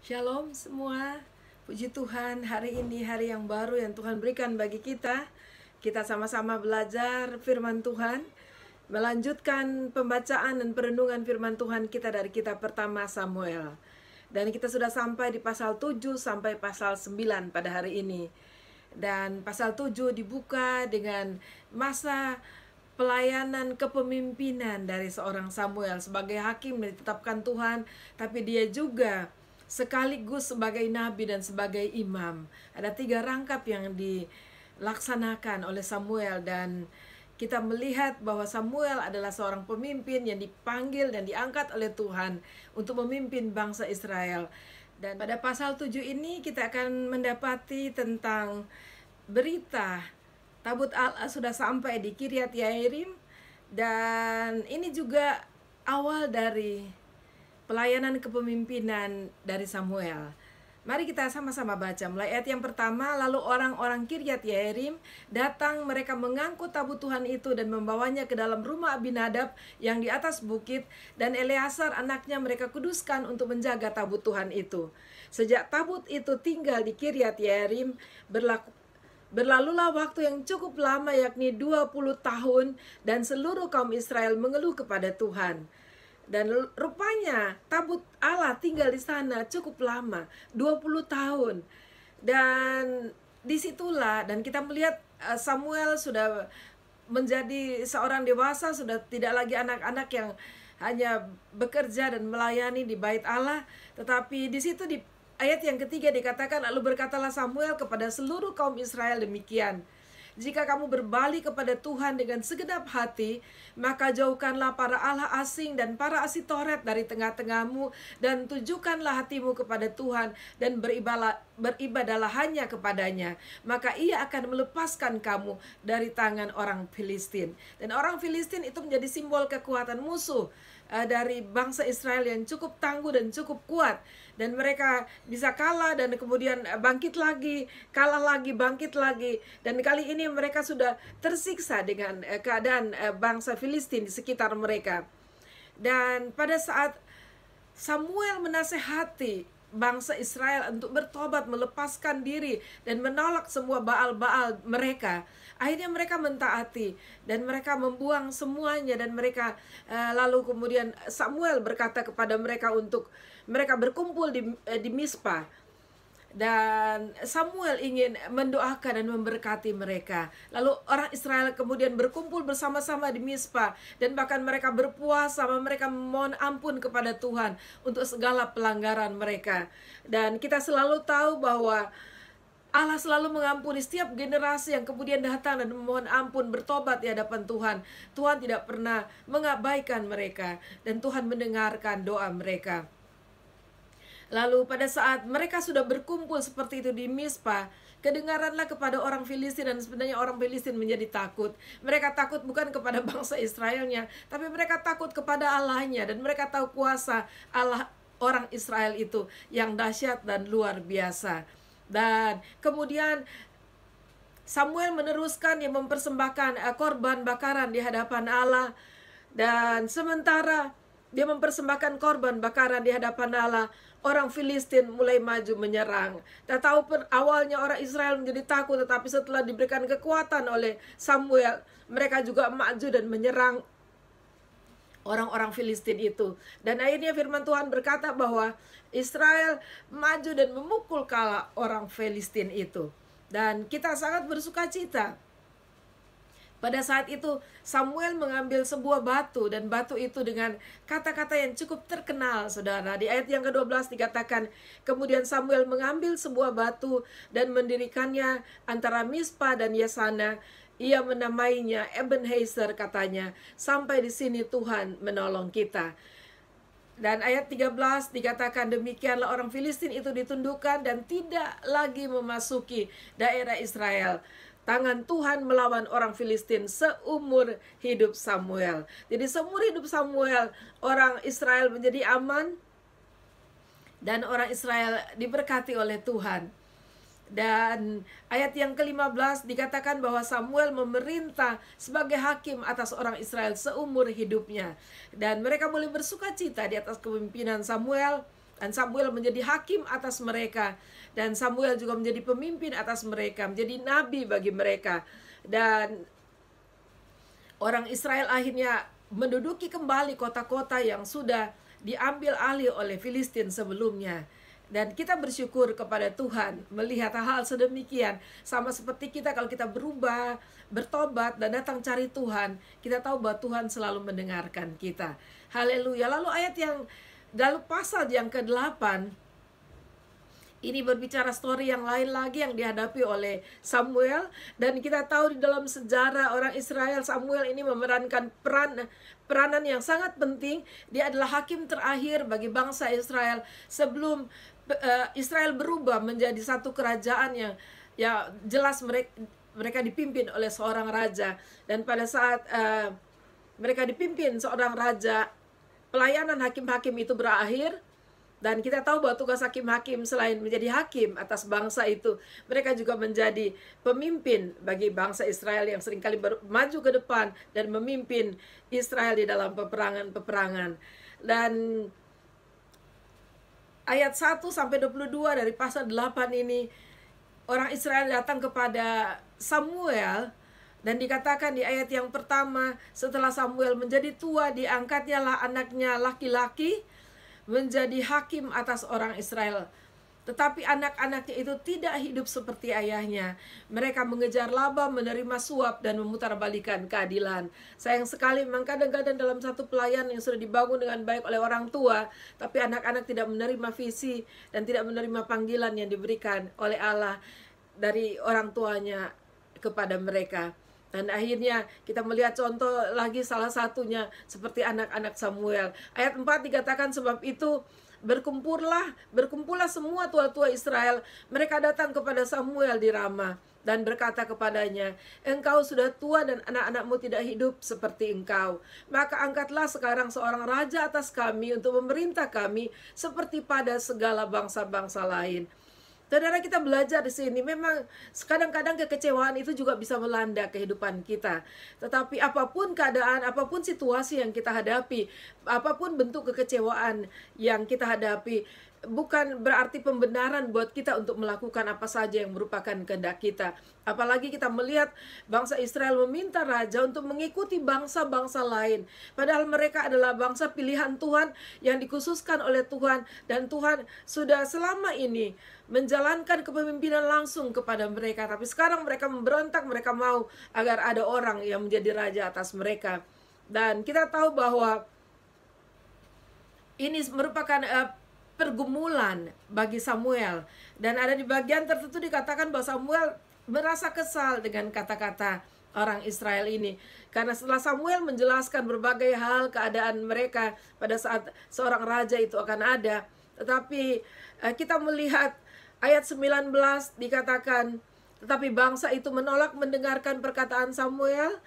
Shalom semua, puji Tuhan, hari ini hari yang baru yang Tuhan berikan bagi kita. Kita sama-sama belajar firman Tuhan, melanjutkan pembacaan dan perenungan firman Tuhan kita dari kitab pertama Samuel. Dan kita sudah sampai di pasal 7 sampai pasal 9 pada hari ini. Dan pasal 7 dibuka dengan masa pelayanan kepemimpinan dari seorang Samuel sebagai hakim yang ditetapkan Tuhan, tapi dia juga sekaligus sebagai nabi dan sebagai imam. Ada 3 rangkap yang dilaksanakan oleh Samuel, dan kita melihat bahwa Samuel adalah seorang pemimpin yang dipanggil dan diangkat oleh Tuhan untuk memimpin bangsa Israel. Dan pada pasal 7 ini kita akan mendapati tentang berita tabut Allah sudah sampai di Kiryat Yearim, dan ini juga awal dari pelayanan kepemimpinan dari Samuel. Mari kita sama-sama baca mulai ayat yang pertama. Lalu orang-orang Kiryat Yearim datang, mereka mengangkut tabut Tuhan itu dan membawanya ke dalam rumah Abinadab yang di atas bukit, dan Eleazar anaknya mereka kuduskan untuk menjaga tabut Tuhan itu. Sejak tabut itu tinggal di Kiryat Yearim, berlalulah waktu yang cukup lama, yakni 20 tahun, dan seluruh kaum Israel mengeluh kepada Tuhan. Dan rupanya tabut Allah tinggal di sana cukup lama, 20 tahun. Dan disitulah, dan kita melihat Samuel sudah menjadi seorang dewasa, sudah tidak lagi anak-anak yang hanya bekerja dan melayani di bait Allah. Tetapi di situ di ayat yang ketiga dikatakan, lalu berkatalah Samuel kepada seluruh kaum Israel demikian: jika kamu berbalik kepada Tuhan dengan segenap hati, maka jauhkanlah para allah asing dan para asitoret dari tengah-tengahmu, dan tujukanlah hatimu kepada Tuhan, dan beribadahlah hanya kepadanya. Maka ia akan melepaskan kamu dari tangan orang Filistin. Dan orang Filistin itu menjadi simbol kekuatan musuh dari bangsa Israel yang cukup tangguh dan cukup kuat. Dan mereka bisa kalah dan kemudian bangkit lagi, kalah lagi, bangkit lagi. Dan kali ini mereka sudah tersiksa dengan keadaan bangsa Filistin di sekitar mereka. Dan pada saat Samuel menasehati bangsa Israel untuk bertobat, melepaskan diri, dan menolak semua baal-baal mereka, akhirnya mereka mentaati dan mereka membuang semuanya. Dan mereka lalu kemudian Samuel berkata kepada mereka untuk mereka berkumpul di Mispa. Dan Samuel ingin mendoakan dan memberkati mereka. Lalu orang Israel kemudian berkumpul bersama-sama di Mispa, dan bahkan mereka berpuasa, mereka memohon ampun kepada Tuhan untuk segala pelanggaran mereka. Dan kita selalu tahu bahwa Allah selalu mengampuni setiap generasi yang kemudian datang dan memohon ampun, bertobat di hadapan Tuhan. Tuhan tidak pernah mengabaikan mereka, dan Tuhan mendengarkan doa mereka. Lalu pada saat mereka sudah berkumpul seperti itu di Mispa, kedengaranlah kepada orang Filistin, dan sebenarnya orang Filistin menjadi takut. Mereka takut bukan kepada bangsa Israelnya, tapi mereka takut kepada Allahnya, dan mereka tahu kuasa Allah orang Israel itu yang dahsyat dan luar biasa. Dan kemudian Samuel meneruskan yang mempersembahkan korban bakaran di hadapan Allah. Dan sementara dia mempersembahkan korban bakaran di hadapan Allah, orang Filistin mulai maju menyerang. Tak tahu awalnya orang Israel menjadi takut, tetapi setelah diberikan kekuatan oleh Samuel, mereka juga maju dan menyerang orang-orang Filistin itu. Dan akhirnya firman Tuhan berkata bahwa Israel maju dan memukul kala orang Filistin itu. Dan kita sangat bersuka cita. Pada saat itu Samuel mengambil sebuah batu, dan batu itu dengan kata-kata yang cukup terkenal, saudara. Di ayat yang ke-12 dikatakan, kemudian Samuel mengambil sebuah batu dan mendirikannya antara Mispa dan Yesana. Ia menamainya Ebenezer, katanya, sampai di sini Tuhan menolong kita. Dan ayat 13 dikatakan, demikianlah orang Filistin itu ditundukkan dan tidak lagi memasuki daerah Israel. Tangan Tuhan melawan orang Filistin seumur hidup Samuel. Jadi seumur hidup Samuel, orang Israel menjadi aman, dan orang Israel diberkati oleh Tuhan. Dan ayat yang ke-15 dikatakan bahwa Samuel memerintah sebagai hakim atas orang Israel seumur hidupnya. Dan mereka boleh bersuka cita di atas kepemimpinan Samuel. Dan Samuel menjadi hakim atas mereka. Dan Samuel juga menjadi pemimpin atas mereka, menjadi nabi bagi mereka. Dan orang Israel akhirnya menduduki kembali kota-kota yang sudah diambil alih oleh Filistin sebelumnya. Dan kita bersyukur kepada Tuhan melihat hal-hal sedemikian. Sama seperti kita, kalau kita berubah, bertobat, dan datang cari Tuhan, kita tahu bahwa Tuhan selalu mendengarkan kita. Haleluya. Lalu pasal yang ke-8 ini berbicara story yang lain lagi yang dihadapi oleh Samuel. Dan kita tahu di dalam sejarah orang Israel, Samuel ini memerankan peranan yang sangat penting. Dia adalah hakim terakhir bagi bangsa Israel sebelum Israel berubah menjadi satu kerajaan yang ya jelas mereka dipimpin oleh seorang raja. Dan pada saat mereka dipimpin seorang raja, pelayanan hakim-hakim itu berakhir. Dan kita tahu bahwa tugas hakim-hakim selain menjadi hakim atas bangsa itu, mereka juga menjadi pemimpin bagi bangsa Israel yang seringkali maju ke depan dan memimpin Israel di dalam peperangan-peperangan. Dan ayat 1-22 dari pasal 8 ini, orang Israel datang kepada Samuel. Dan dikatakan di ayat yang pertama, setelah Samuel menjadi tua, diangkatnya lah anaknya laki-laki menjadi hakim atas orang Israel. Tetapi anak-anaknya itu tidak hidup seperti ayahnya. Mereka mengejar laba, menerima suap, dan memutarbalikan keadilan. Sayang sekali memang kadang-kadang dalam satu pelayan yang sudah dibangun dengan baik oleh orang tua, tapi anak-anak tidak menerima visi dan tidak menerima panggilan yang diberikan oleh Allah dari orang tuanya kepada mereka. Dan akhirnya kita melihat contoh lagi, salah satunya seperti anak-anak Samuel. Ayat 4 dikatakan, sebab itu berkumpullah semua tua-tua Israel. Mereka datang kepada Samuel di Rama dan berkata kepadanya, engkau sudah tua dan anak-anakmu tidak hidup seperti engkau. Maka angkatlah sekarang seorang raja atas kami untuk memerintah kami seperti pada segala bangsa-bangsa lain. Saudara, kita belajar di sini, memang kadang-kadang kekecewaan itu juga bisa melanda kehidupan kita. Tetapi apapun keadaan, apapun situasi yang kita hadapi, apapun bentuk kekecewaan yang kita hadapi, bukan berarti pembenaran buat kita untuk melakukan apa saja yang merupakan kehendak kita. Apalagi kita melihat bangsa Israel meminta raja untuk mengikuti bangsa-bangsa lain. Padahal mereka adalah bangsa pilihan Tuhan yang dikhususkan oleh Tuhan. Dan Tuhan sudah selama ini menjalankan kepemimpinan langsung kepada mereka. Tapi sekarang mereka memberontak, mereka mau agar ada orang yang menjadi raja atas mereka. Dan kita tahu bahwa ini merupakan pergumulan bagi Samuel. Dan ada di bagian tertentu dikatakan bahwa Samuel merasa kesal dengan kata-kata orang Israel ini. Karena setelah Samuel menjelaskan berbagai hal keadaan mereka pada saat seorang raja itu akan ada. Tetapi kita melihat ayat 19 dikatakan, tetapi bangsa itu menolak mendengarkan perkataan Samuel.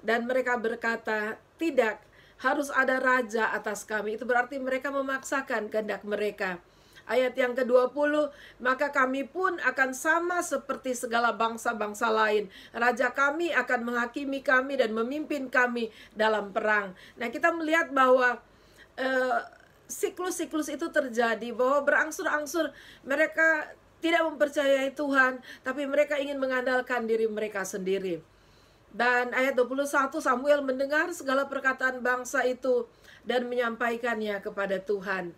Dan mereka berkata, tidak, harus ada raja atas kami. Itu berarti mereka memaksakan kehendak mereka. Ayat yang ke-20, maka kami pun akan sama seperti segala bangsa-bangsa lain. Raja kami akan menghakimi kami dan memimpin kami dalam perang. Nah, kita melihat bahwa siklus-siklus itu terjadi, bahwa berangsur-angsur mereka tidak mempercayai Tuhan, tapi mereka ingin mengandalkan diri mereka sendiri. Dan ayat 21, Samuel mendengar segala perkataan bangsa itu dan menyampaikannya kepada Tuhan.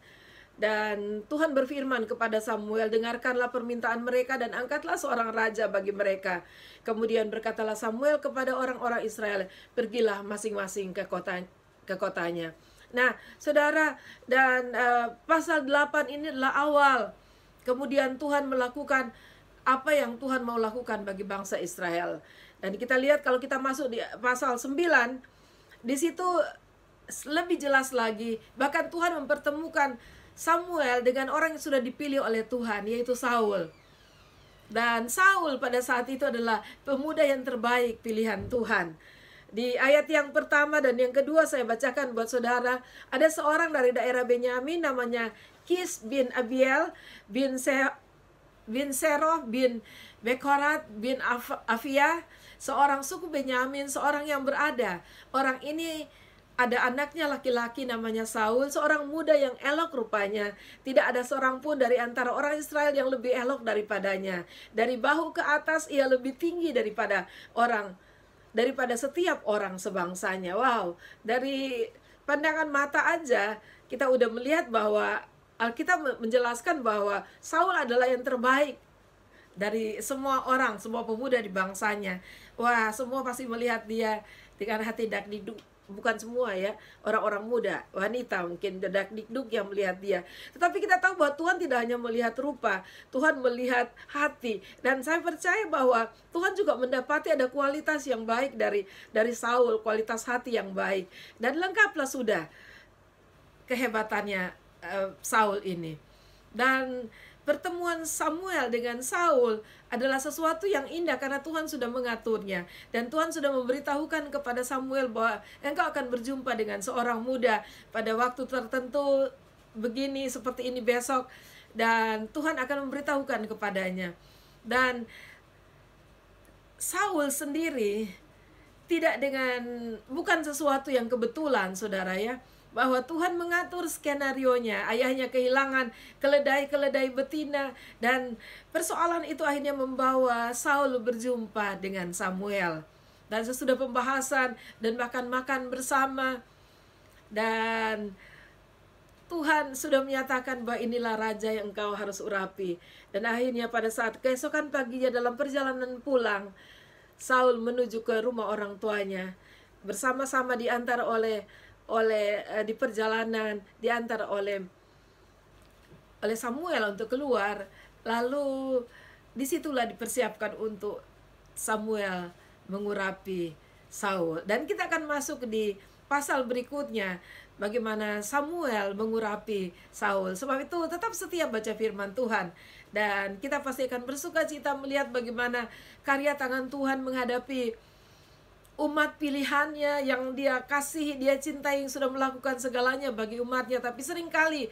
Dan Tuhan berfirman kepada Samuel, dengarkanlah permintaan mereka dan angkatlah seorang raja bagi mereka. Kemudian berkatalah Samuel kepada orang-orang Israel, pergilah masing-masing ke kotanya. Nah, saudara, dan pasal 8 ini adalah awal. Kemudian Tuhan melakukan apa yang Tuhan mau lakukan bagi bangsa Israel. Dan kita lihat kalau kita masuk di pasal 9, di situ lebih jelas lagi. Bahkan Tuhan mempertemukan Samuel dengan orang yang sudah dipilih oleh Tuhan, yaitu Saul. Dan Saul pada saat itu adalah pemuda yang terbaik pilihan Tuhan. Di ayat yang pertama dan yang kedua saya bacakan buat saudara. Ada seorang dari daerah Benyamin namanya Kis bin Abiel bin Seroh bin Bekorat bin Afia, seorang suku Benyamin, seorang yang berada. Orang ini ada anaknya laki-laki namanya Saul, seorang muda yang elok rupanya. Tidak ada seorang pun dari antara orang Israel yang lebih elok daripadanya. Dari bahu ke atas ia lebih tinggi daripada setiap orang sebangsanya. Wow, dari pandangan mata aja kita udah melihat bahwa Alkitab menjelaskan bahwa Saul adalah yang terbaik dari semua orang, semua pemuda di bangsanya. Wah, semua pasti melihat dia dengan hati dakdikduk. Bukan semua ya, orang-orang muda, wanita mungkin dakdikduk yang melihat dia. Tetapi kita tahu bahwa Tuhan tidak hanya melihat rupa, Tuhan melihat hati. Dan saya percaya bahwa Tuhan juga mendapati ada kualitas yang baik dari Saul, kualitas hati yang baik. Dan lengkaplah sudah kehebatannya Saul ini. Dan pertemuan Samuel dengan Saul adalah sesuatu yang indah karena Tuhan sudah mengaturnya. Dan Tuhan sudah memberitahukan kepada Samuel bahwa engkau akan berjumpa dengan seorang muda pada waktu tertentu begini, seperti ini besok. Dan Tuhan akan memberitahukan kepadanya. Dan Saul sendiri bukan sesuatu yang kebetulan, saudara ya, bahwa Tuhan mengatur skenarionya. Ayahnya kehilangan keledai-keledai betina, dan persoalan itu akhirnya membawa Saul berjumpa dengan Samuel. Dan sesudah pembahasan dan bahkan makan bersama, dan Tuhan sudah menyatakan bahwa inilah raja yang engkau harus urapi. Dan akhirnya pada saat keesokan paginya dalam perjalanan pulang, Saul menuju ke rumah orang tuanya. Bersama-sama diantar di perjalanan, diantar oleh Samuel untuk keluar. Lalu disitulah dipersiapkan untuk Samuel mengurapi Saul. Dan kita akan masuk di pasal berikutnya, bagaimana Samuel mengurapi Saul. Sebab itu tetap setia baca firman Tuhan. Dan kita pasti akan bersuka cita melihat bagaimana karya tangan Tuhan menghadapi umat pilihannya yang dia kasih, dia cintai, yang sudah melakukan segalanya bagi umatnya. Tapi seringkali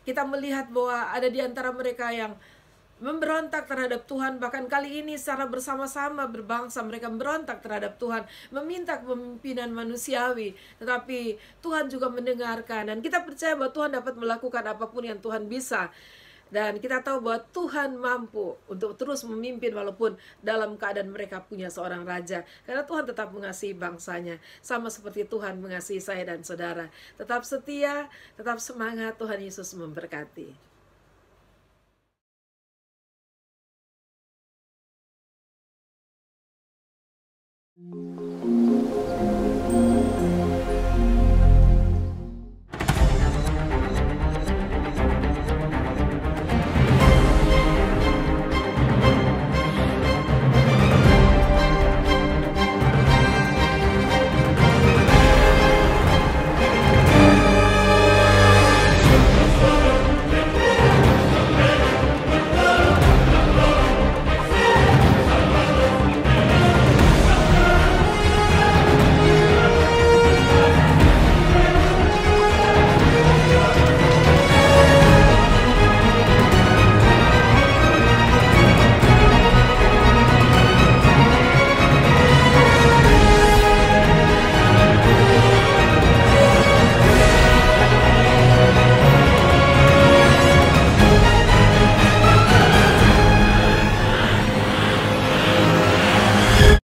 kita melihat bahwa ada di antara mereka yang memberontak terhadap Tuhan. Bahkan kali ini secara bersama-sama berbangsa mereka memberontak terhadap Tuhan, meminta kepemimpinan manusiawi. Tetapi Tuhan juga mendengarkan, dan kita percaya bahwa Tuhan dapat melakukan apapun yang Tuhan bisa. Dan kita tahu bahwa Tuhan mampu untuk terus memimpin walaupun dalam keadaan mereka punya seorang raja. Karena Tuhan tetap mengasihi bangsanya. Sama seperti Tuhan mengasihi saya dan saudara. Tetap setia, tetap semangat. Tuhan Yesus memberkati.